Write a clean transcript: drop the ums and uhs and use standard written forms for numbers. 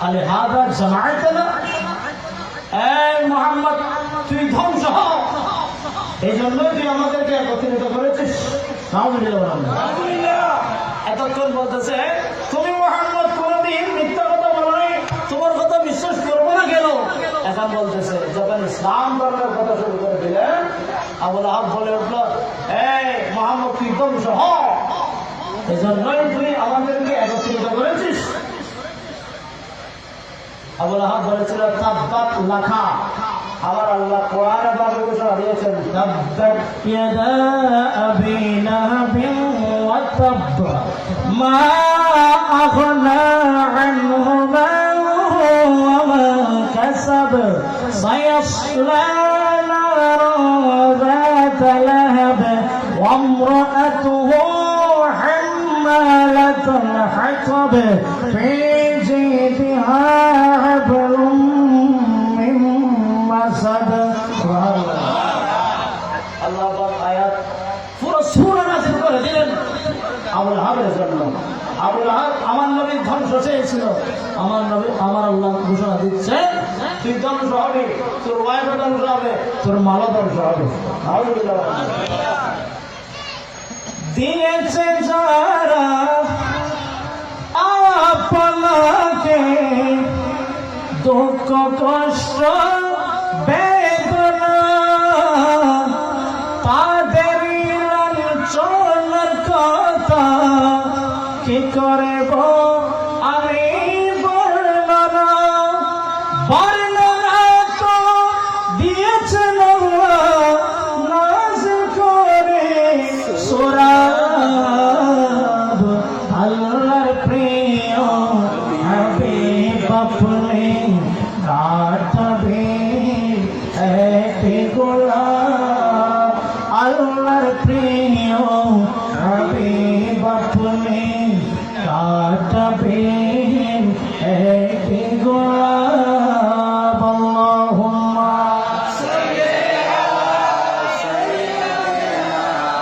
আলিহাযা জামাআতানা, এই মুহাম্মদ তুই ধ্বংস হ, এই জন্যই তুই আমাদেরকে একত্রিত করেছিস। এতক্ষণ বলতেছে তুমি মুহাম্মদ কোনদিন মিথ্যা কথা বলো নাই, তোমার কথা বিশ্বাস করবো না কেন? এখন বলতেছে যখন ইসলাম ধর্মের কথা শুরু করে দিলেন, আবু লাহাব বলে উঠলো, এই মুহাম্মদ তুই ধ্বংস হ, এই জন্যই তুই আমাদেরকে একত্রিত করেছিস। আবু লাহাব বলেছিল তাব্বাত লাকা, আমার আল্লাহ কোরআনে বারে ঘোষণা দিয়েছেন তাব্বাত ইয়াদা আবি লাহাবিন ওয়া তাব্ব মা আগনা আনহু মালুহু ওয়া মা কাসাব সায়াসলা নারান যাতা লাহাব ওয়া ইমরাতুহু হাম্মালাতাল হাতাব ফি জিদিহা হাবলুম মিন মাসাদ। আল্লাহ আয়াত পুরো সূরা নাযিল করে দিলেন আবু লাহাবের জন্য। আবু লাহাব আমার নবীর ধ্বংস চেয়েছিল, আমার নবী আমার আল্লাহ ঘোষণা দিচ্ছে তুই ধ্বংস হবে, তোর ওয়াইফ ধ্বংস হবে, তোর মালও ধ্বংস হবে। দিয়েছে যারা আপনাকে দুঃখ কষ্ট বেদনা, তাদের লাঞ্ছনার কথা কি করে আমি বর্ণনা, বর্ণনা তো দিয়েছেন নাযিল করে সূরা আল্লাহর প্রিয় হাবিব আপনি